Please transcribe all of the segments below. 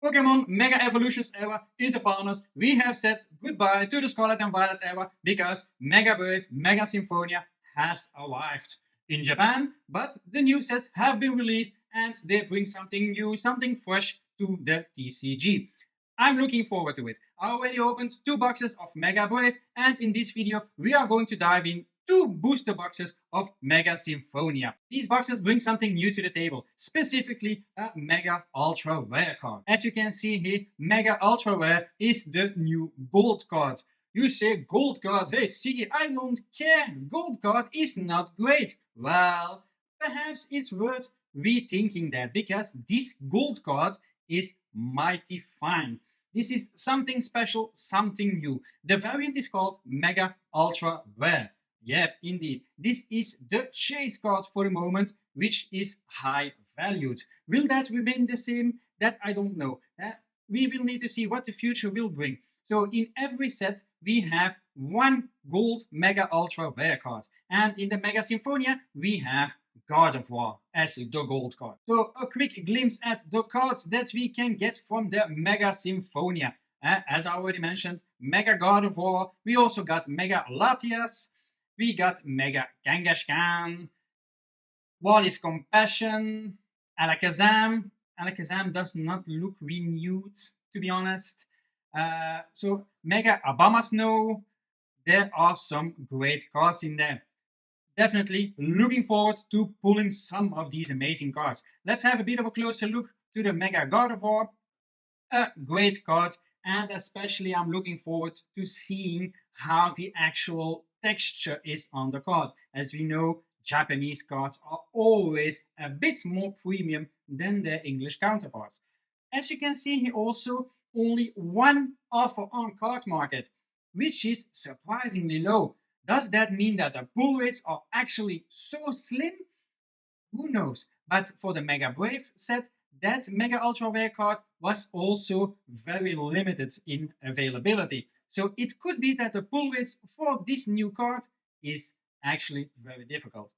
Pokemon Mega Evolutions era is upon us. We have said goodbye to the Scarlet and Violet era because Mega Brave, Mega Symphonia has arrived in Japan, but the new sets have been released and they bring something new, something fresh to the TCG. I'm looking forward to it. I already opened 2 boxes of Mega Brave, and in this video we are going to dive in 2 booster boxes of Mega Symphonia. These boxes bring something new to the table, specifically a Mega Ultra Rare card. As you can see here, Mega Ultra Rare is the new gold card. You say gold card, hey Siggy, I don't care, gold card is not great. Well, perhaps it's worth rethinking that, because this gold card is mighty fine. This is something special, something new. The variant is called Mega Ultra Rare. Yep, indeed. This is the chase card for the moment, which is high valued. Will that remain the same? That I don't know. We will need to see what the future will bring. So in every set, we have 1 gold Mega Ultra Rare card. And in the Mega Symphonia, we have God of War as the gold card. So a quick glimpse at the cards that we can get from the Mega Symphonia. As I already mentioned, Mega God of War. We also got Mega Latias. We got Mega Kangaskhan, Wally's Compassion, Alakazam. Alakazam does not look renewed, to be honest. So Mega Abomasnow. There are some great cards in there. Definitely looking forward to pulling some of these amazing cards. Let's have a bit of a closer look to the Mega God of War. A great card, and especially I'm looking forward to seeing how the actual texture is on the card. As we know, Japanese cards are always a bit more premium than their English counterparts. As you can see here also, only 1 offer on Card Market, which is surprisingly low. Does that mean that the pull rates are actually so slim? Who knows? But for the Mega Brave set, that Mega Ultra Rare card was also very limited in availability. So it could be that the pull rates for this new card is actually very difficult.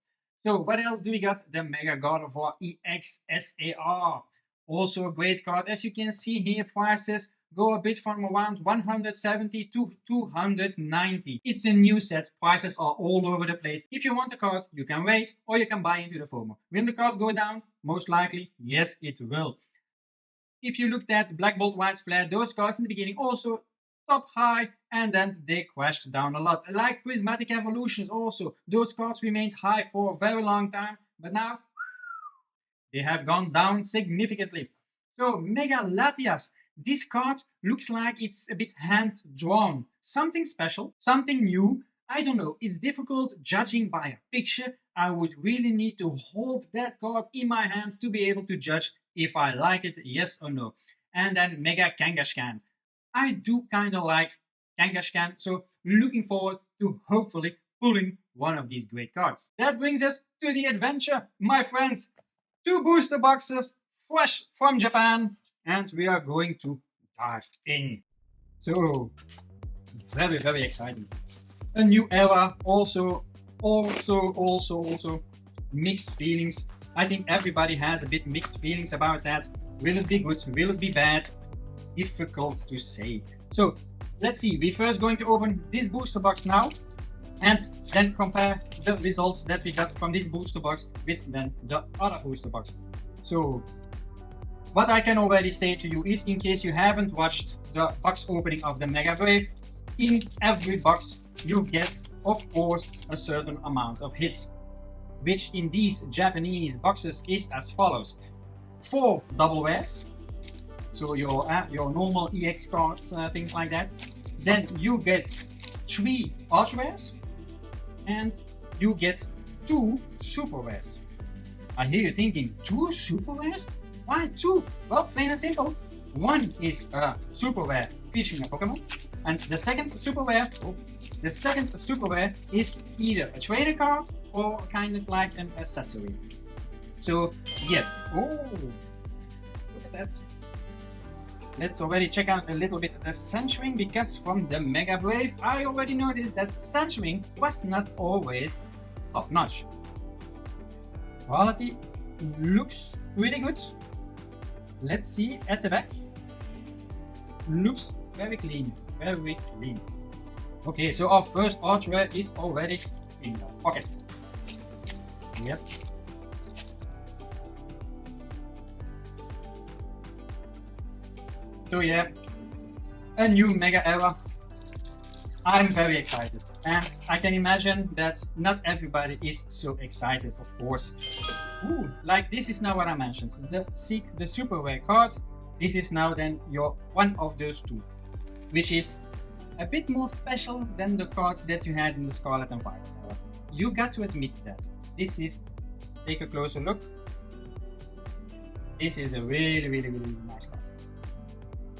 So what else do we got? The Mega God of War EX SAR. Also a great card. As you can see here, prices go a bit from around 170 to 290. It's a new set. Prices are all over the place. If you want the card, you can wait or you can buy into the FOMO. Will the card go down? Most likely, yes, it will. If you looked at Black Bolt, White Flare, those cards in the beginning also top high and then they crashed down a lot. Like Prismatic Evolutions also, those cards remained high for a very long time, but now they have gone down significantly. So Mega Latias, this card looks like it's a bit hand-drawn. Something special, something new. I don't know, it's difficult judging by a picture. I would really need to hold that card in my hand to be able to judge if I like it, yes or no. And then Mega Kangaskhan. I do kind of like Kangaskhan, so looking forward to hopefully pulling one of these great cards. That brings us to the adventure, my friends. 2 booster boxes, fresh from Japan, and we are going to dive in. So, very, very exciting. A new era, also mixed feelings. I think everybody has a bit mixed feelings about that. Will it be good? Will it be bad? Difficult to say. So, let's see. We're first going to open this booster box now, and then compare the results that we got from this booster box with then the other booster box. So, what I can already say to you is, in case you haven't watched the box opening of the Mega Brave, in every box you get, of course, a certain amount of hits, which in these Japanese boxes is as follows: 4 double rares, so your normal EX cards, things like that. Then you get 3 ultra rares, and you get 2 super rares. I hear you thinking, 2 super rares? Why 2? Well, plain and simple. One is a super rare featuring a Pokemon, and the second super rare is either a trader card or kind of like an accessory. So yeah, oh, look at that. Let's already check out a little bit the centering, because from the Mega Brave I already noticed that centering was not always top notch. Quality looks really good. Let's see at the back. looks very clean, very clean. Okay, so our first hardware is already in the pocket. Yep. So yeah, a new mega era. I'm very excited, and I can imagine that not everybody is so excited, of course. Ooh, like this is now what I mentioned, the super rare card. This is now then your one of those two, which is a bit more special than the cards that you had in the Scarlet and Violet era. You got to admit that. This is, take a closer look. This is a really nice card.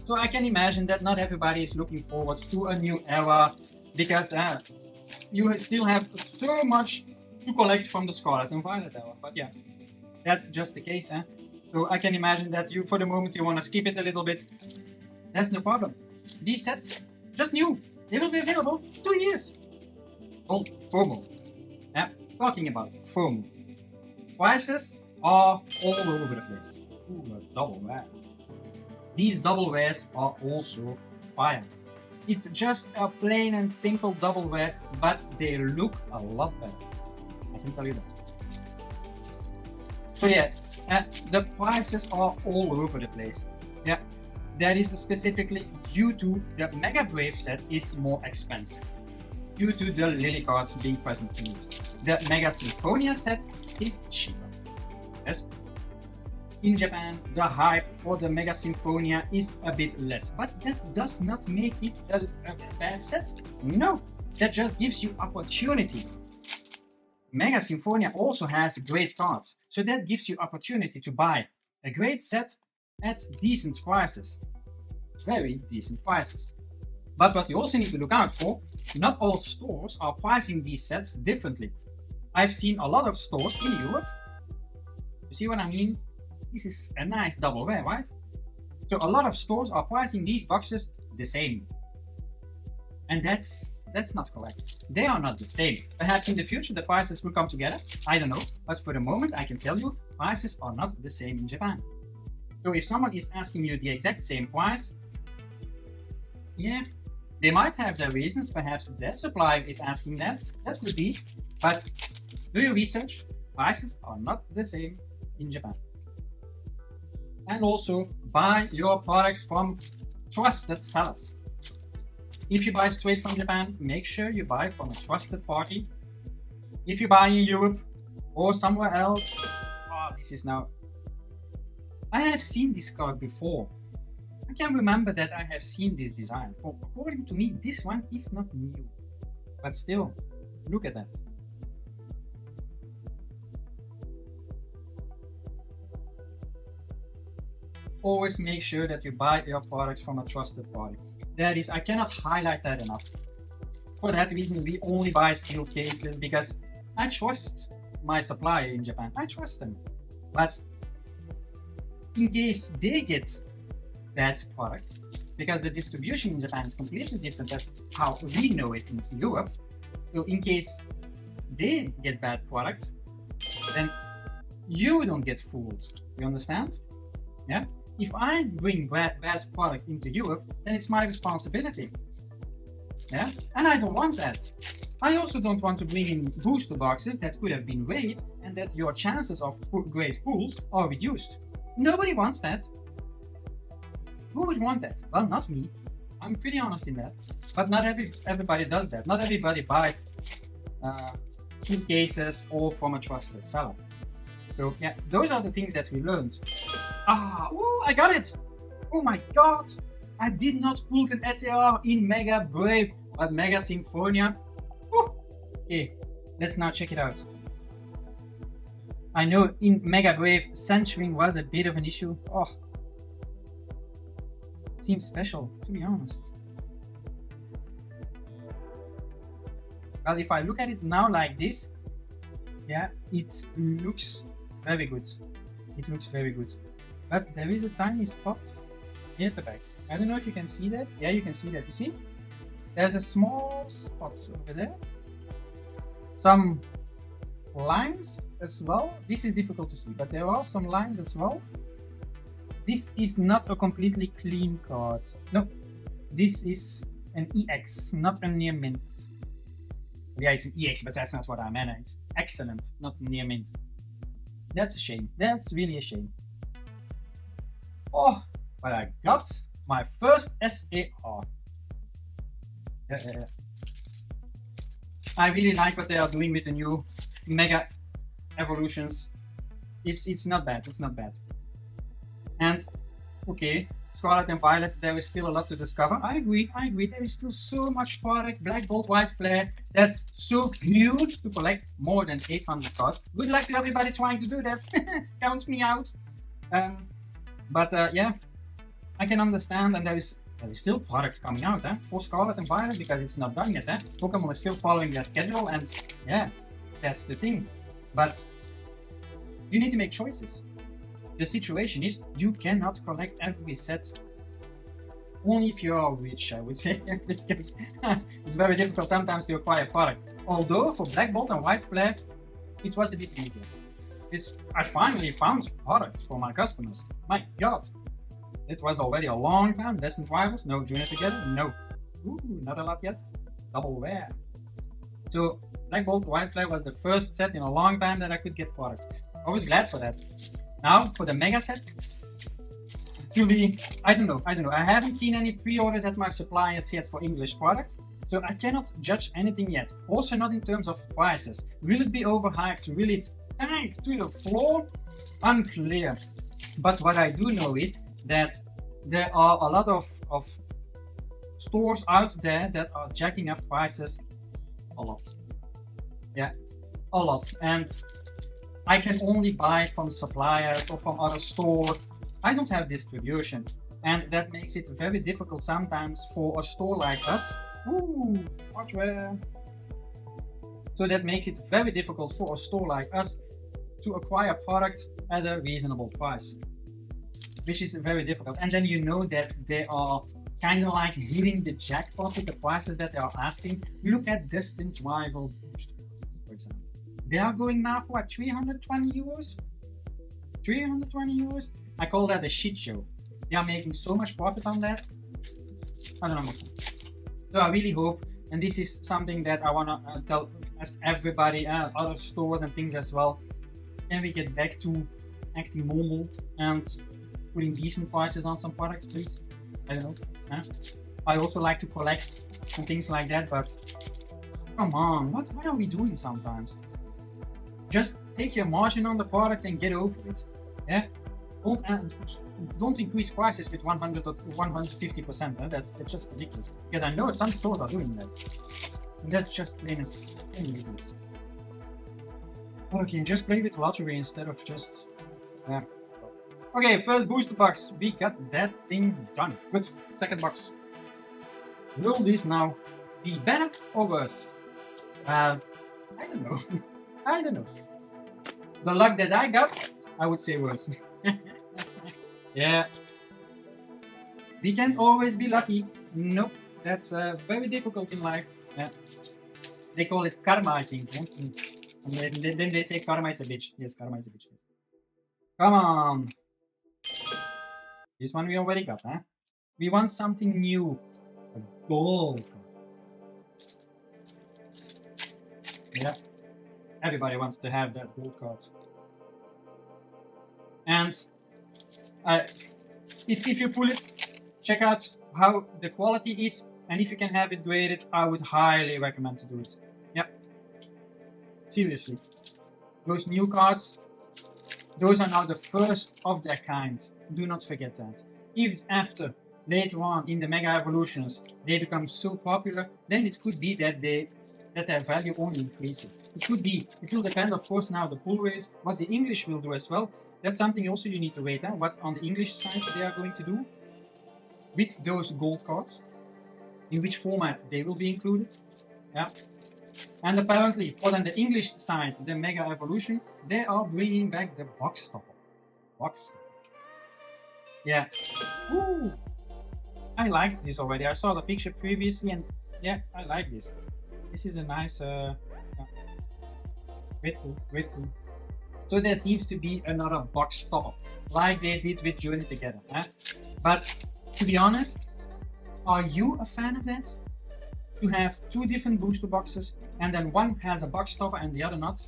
So I can imagine that not everybody is looking forward to a new era, because you still have so much to collect from the Scarlet and Violet era. But yeah, that's just the case. So I can imagine that you, for the moment, you want to skip it a little bit. That's no problem. These sets, just new. They will be available 2 years. Called FOMO. Yeah, talking about FOMO. Prices are all over the place. Ooh, a double rare. These double rares are also fire. It's just a plain and simple double rare, but they look a lot better. I can tell you that. So yeah, the prices are all over the place. Yeah, that is specifically due to the Mega Brave set is more expensive, due to the Lily cards being present in it. The Mega Symphonia set is cheaper. Yes. In Japan, the hype for the Mega Symphonia is a bit less, but that does not make it a bad set. No, that just gives you opportunity. Mega Symphonia also has great cards, so that gives you opportunity to buy a great set at decent prices. Very decent prices. But what you also need to look out for, not all stores are pricing these sets differently. I've seen a lot of stores in Europe. You see what I mean? This is a nice double rare, right? So a lot of stores are pricing these boxes the same. And that's not correct. They are not the same. Perhaps in the future the prices will come together. I don't know. But for the moment I can tell you, prices are not the same in Japan. So if someone is asking you the exact same price, yeah, they might have their reasons. Perhaps their supplier is asking that. That could be. But do your research. Prices are not the same in Japan. And also buy your products from trusted sellers. If you buy straight from Japan, make sure you buy from a trusted party. If you buy in Europe or somewhere else, this is now... I have seen this card before. I can remember that I have seen this design. For according to me, this one is not new. But still, look at that. Always make sure that you buy your products from a trusted party. That is, I cannot highlight that enough. For that reason, we only buy steel cases because I trust my supplier in Japan. I trust them. But in case they get that product, because the distribution in Japan is completely different than how we know it in Europe, so in case they get bad product, then you don't get fooled. You understand? Yeah? If I bring bad product into Europe, then it's my responsibility. Yeah? And I don't want that. I also don't want to bring in booster boxes that could have been weighed and that your chances of great pulls are reduced. Nobody wants that. Who would want that? Well, not me. I'm pretty honest in that. But not everybody does that. Not everybody buys steel cases all from a trusted seller. So yeah, those are the things that we learned. Ooh, I got it! Oh my god! I did not pull an SAR in Mega Brave, but Mega Symphonia. Ooh. Okay, let's now check it out. I know in Mega Brave, centering was a bit of an issue. Seems special, to be honest. Well, if I look at it now like this, yeah, it looks very good. It looks very good. But there is a tiny spot here at the back. I don't know if you can see that. Yeah, you can see that. You see? There's a small spot over there. Some lines as well. This is difficult to see, but there are some lines as well. this is not a completely clean card. No, this is an EX, not a near mint. Yeah, it's an EX, but that's not what I meant. It's excellent, not near mint. That's a shame. That's really a shame. Oh, but I got my first SAR. I really like what they are doing with the new Mega Evolutions. It's not bad. It's not bad. And okay, Scarlet and Violet, there is still a lot to discover. I agree. There is still so much product. Black Bolt, White Flare. That's so huge to collect more than 800 cards. Good luck to everybody trying to do that. Count me out. Yeah, I can understand, and there is still product coming out for Scarlet and Violet because it's not done yet. Pokémon is still following their schedule, and yeah, that's the thing. But you need to make choices. The situation is you cannot collect every set. Only if you are rich, I would say, because it's very difficult sometimes to acquire product. Although for Black Bolt and White Flare, it was a bit easier. I finally found products for my customers. My God, it was already a long time. Destined Rivals, no. Journey Together, no. Ooh, not a lot, yes. Double Rare. So Black Bolt, White Flare was the first set in a long time that I could get product. I was glad for that. Now for the mega sets, actually, I don't know. I haven't seen any pre-orders at my suppliers yet for English product, so I cannot judge anything yet. Also not in terms of prices. Will it be overhyped? Will it tank to the floor? Unclear. But what I do know is that there are a lot of stores out there that are jacking up prices a lot. Yeah, a lot. And I can only buy from suppliers or from other stores. I don't have distribution, and that makes it very difficult sometimes for a store like us. Ooh, hardware. So that makes it very difficult for a store like us to acquire product at a reasonable price, which is very difficult. And then you know that they are kind of like hitting the jackpot with the prices that they are asking. Look at Destined Rival booster, for example. They are going now for what, 320 euros? 320 euros? I call that a shit show. They are making so much profit on that. I don't know. So I really hope, and this is something that I want to ask everybody, other stores and things as well. Can we get back to acting normal and putting decent prices on some products, please? I don't know. I also like to collect and things like that, but come on, what are we doing sometimes? Just take your margin on the product and get over it. Yeah, don't increase prices with 100 or 150%. That's just ridiculous. Because I know some stores are doing that, and that's just plain ridiculous. Okay, just play with lottery instead of just yeah. Okay, first booster box. We got that thing done. Good. Second box. Will this now be better or worse? I don't know. I don't know. The luck that I got, I would say worse. Yeah. We can't always be lucky. Nope. That's very difficult in life. Yeah. They call it karma, I think. Yeah? And then they say karma is a bitch. Yes, karma is a bitch. Come on. This one we already got, huh? We want something new. A gold. Yeah. Everybody wants to have that gold card. And if you pull it, check out how the quality is, and if you can have it graded, I would highly recommend to do it. Yep. Seriously. Those new cards, those are now the first of their kind. Do not forget that. If after, later on in the Mega Evolutions, they become so popular, then it could be that their value only increases. It could be. It will depend, of course, now the pull rates, what the English will do as well. That's something also you need to wait, what on the English side they are going to do with those gold cards, in which format they will be included. Yeah. And apparently, for the English side, the Mega Evolution, they are bringing back the box stopper. Box stopper. Yeah. Woo! I liked this already. I saw the picture previously, and yeah, I like this. This is a nice, yeah. Very cool, very cool. So there seems to be another box top, like they did with Journey Together. But to be honest, are you a fan of that? To have two different booster boxes and then one has a box topper and the other not?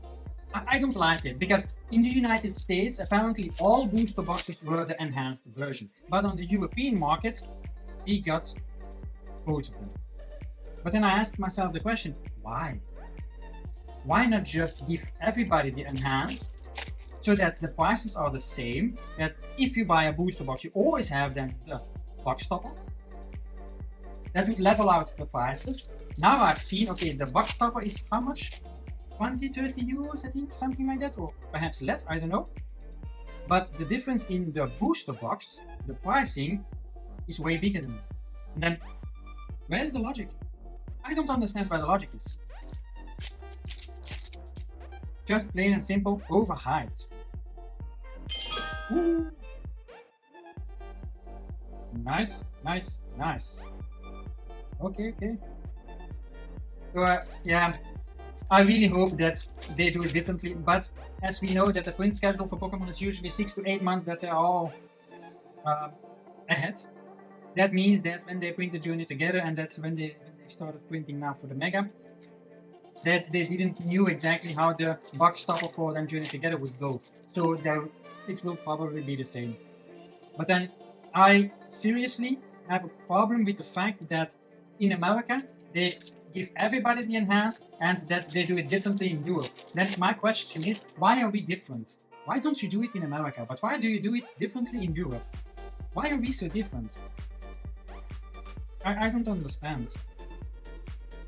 I don't like it, because in the United States apparently all booster boxes were the enhanced version, but on the European market we got both of them. But then I asked myself the question, why? Why not just give everybody the enhanced, so that the prices are the same, that if you buy a booster box you always have then the box topper? That would level out the prices. Now I've seen, okay, the box topper is how much? 20, 30 euros, I think, something like that, or perhaps less, I don't know. But the difference in the booster box, the pricing, is way bigger than that. And then, where's the logic? I don't understand where the logic is. Just plain and simple, overhyped. Ooh. Nice, nice, nice. Okay. So, yeah. I really hope that they do it differently, but as we know that the print schedule for Pokemon is usually 6 to 8 months that they're all ahead. That means that when they print the Journey Together, and that's when they started printing now for the Mega, that they didn't knew exactly how the box topper for the Journey Together would go. So it will probably be the same. But then I seriously have a problem with the fact that in America they give everybody the enhanced and that they do it differently in Europe. Then my question is, why are we different? Why don't you do it in America? But why do you do it differently in Europe? Why are we so different? I don't understand.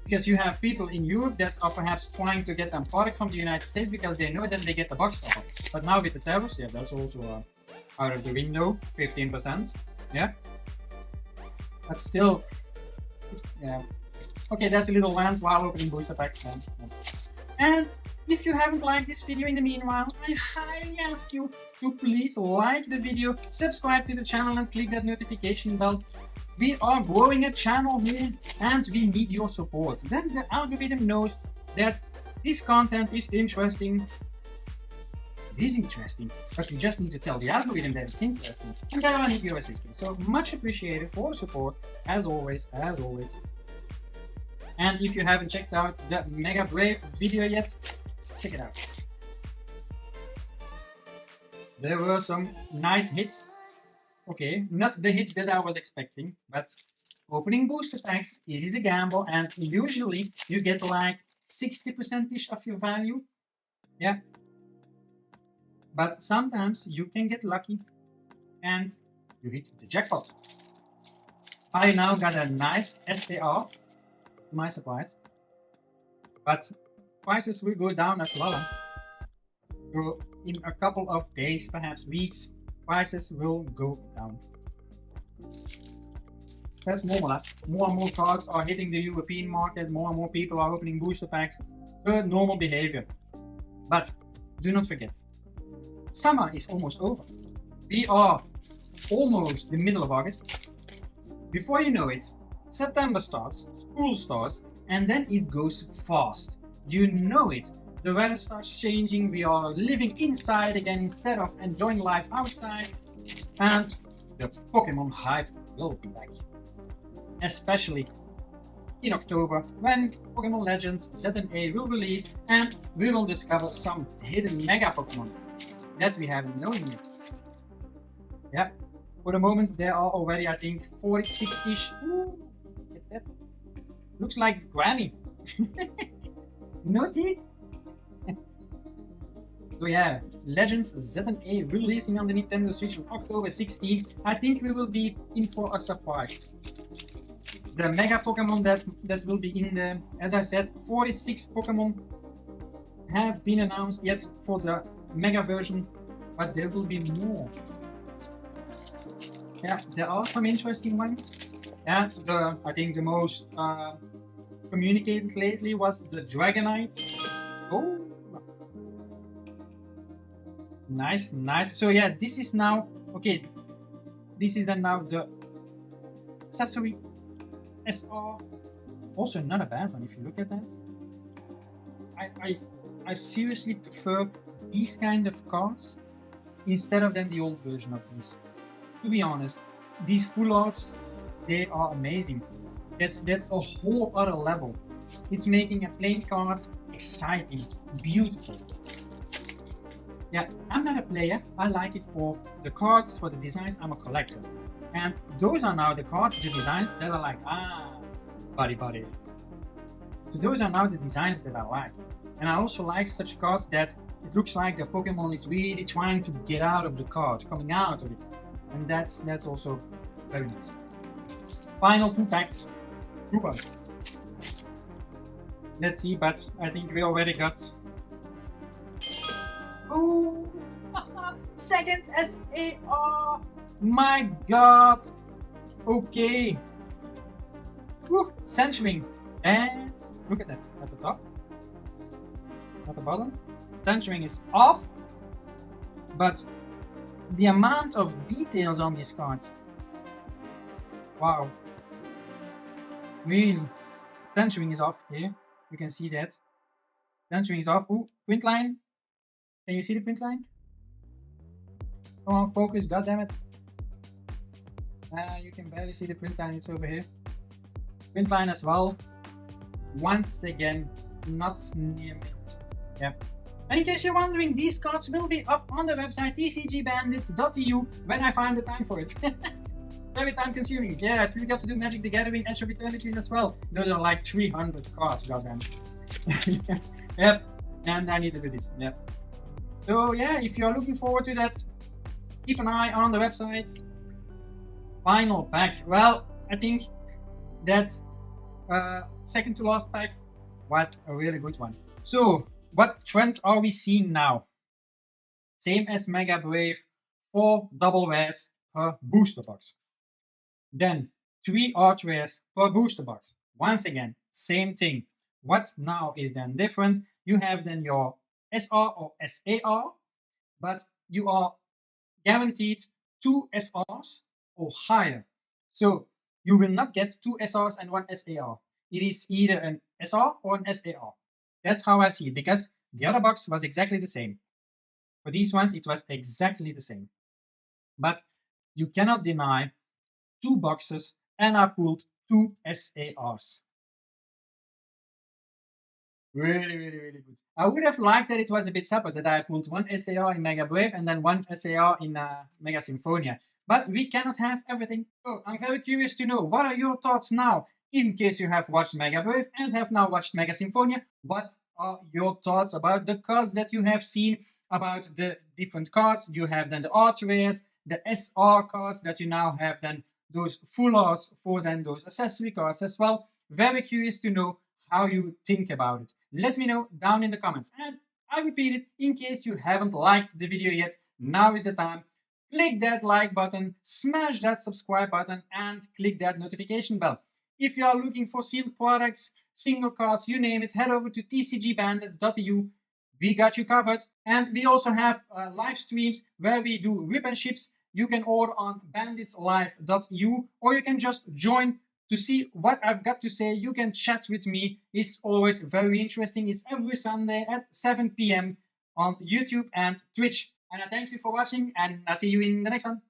Because you have people in Europe that are perhaps trying to get them product from the United States because they know that they get the box topper. But now with the tariffs, yeah, that's also out of the window, 15%. Yeah. But still, yeah. Okay, that's a little rant while opening booster packs. And if you haven't liked this video in the meanwhile, I highly ask you to please like the video, subscribe to the channel and click that notification bell. We are growing a channel here and we need your support. Then the algorithm knows that this content is interesting. It is interesting, but you just need to tell the algorithm that it's interesting. And then I need your assistance. So much appreciated for the support, as always. And if you haven't checked out the Mega Brave video yet, check it out. There were some nice hits. Okay, not the hits that I was expecting, but opening booster packs, it is a gamble, and usually you get like 60%-ish of your value. Yeah. But sometimes you can get lucky and you hit the jackpot. I now got a nice STR. To my surprise, but prices will go down as well. So in a couple of days, perhaps weeks, prices will go down. That's normal. More and more cards are hitting the European market, more and more people are opening booster packs. Normal behavior. But do not forget, summer is almost over. We are almost the middle of August. Before you know it, September starts, school starts, and then it goes fast. You know it. The weather starts changing, we are living inside again instead of enjoying life outside, and the Pokemon hype will be back. Especially in October, when Pokemon Legends ZA will release and we will discover some hidden Mega Pokemon that we haven't known yet. Yeah, for the moment there are already, I think, 46-ish. That looks like Granny. No teeth. So yeah, Legends ZA releasing on the Nintendo Switch on October 16th. I think we will be in for a surprise. The Mega Pokemon that will be in the, as I said, 46 Pokemon have been announced yet for the Mega version, but there will be more. Yeah, there are some interesting ones. Yeah, I think the most communicated lately was the Dragonite. Oh, nice. So yeah, this is now, okay, this is then now the accessory SR. Also not a bad one if you look at that. I seriously prefer these kind of cards instead of than the old version of these. To be honest, these full arts, they are amazing. That's a whole other level. It's making a playing card exciting, beautiful. Yeah, I'm not a player. I like it for the cards, for the designs. I'm a collector. And those are now the cards, the designs that are like, buddy. So those are now the designs that I like. And I also like such cards that it looks like the Pokemon is really trying to get out of the card, coming out of it. And that's also very nice. Final 2 packs. Super. Let's see, but I think we already got... Oh! Second SAR! My god! Okay. Woo! Centering. And look at that. At the top. At the bottom. Centering is off. But the amount of details on this card. Wow. Really. Centering is off here. You can see that. Centering is off. Ooh, print line. Can you see the print line? Come on, focus, goddammit. You can barely see the print line, it's over here. Print line as well. Once again, not near it. Yep. And in case you're wondering, these cards will be up on the website tcgbandits.eu when I find the time for it. Very time consuming. Yeah, I still got to do Magic the Gathering Edge of Eternities as well. Those are like 300 cards, goddamn. Yep, and I need to do this. Yep. So yeah, if you're looking forward to that, keep an eye on the website. Final pack. Well, I think that second to last pack was a really good one. So, what trends are we seeing now? Same as Mega Brave, 4 double rares per booster box. Then 3 art rares per booster box. Once again, same thing. What now is then different? You have then your SR or SAR, but you are guaranteed 2 SRs or higher. So you will not get 2 SRs and 1 SAR. It is either an SR or an SAR. That's how I see it, because the other box was exactly the same. For these ones, it was exactly the same. But you cannot deny 2 boxes and I pulled 2 SARs. Really good. I would have liked that it was a bit separate, that I pulled 1 SAR in Mega Brave and then 1 SAR in Mega Symphonia. But we cannot have everything. So I'm very curious to know, what are your thoughts now? In case you have watched Mega Brave and have now watched Mega Symphonia, what are your thoughts about the cards that you have seen, about the different cards? You have then the art rares, the SR cards that you now have, then those full arts for then those accessory cards as well. Very curious to know how you think about it. Let me know down in the comments. And I repeat it, in case you haven't liked the video yet, now is the time. Click that like button, smash that subscribe button, and click that notification bell. If you are looking for sealed products, single cards, you name it, head over to tcgbandits.eu. We got you covered. And we also have live streams where we do rip and ships. You can order on banditslive.eu, or you can just join to see what I've got to say. You can chat with me. It's always very interesting. It's every Sunday at 7 p.m. on YouTube and Twitch. And I thank you for watching, and I'll see you in the next one.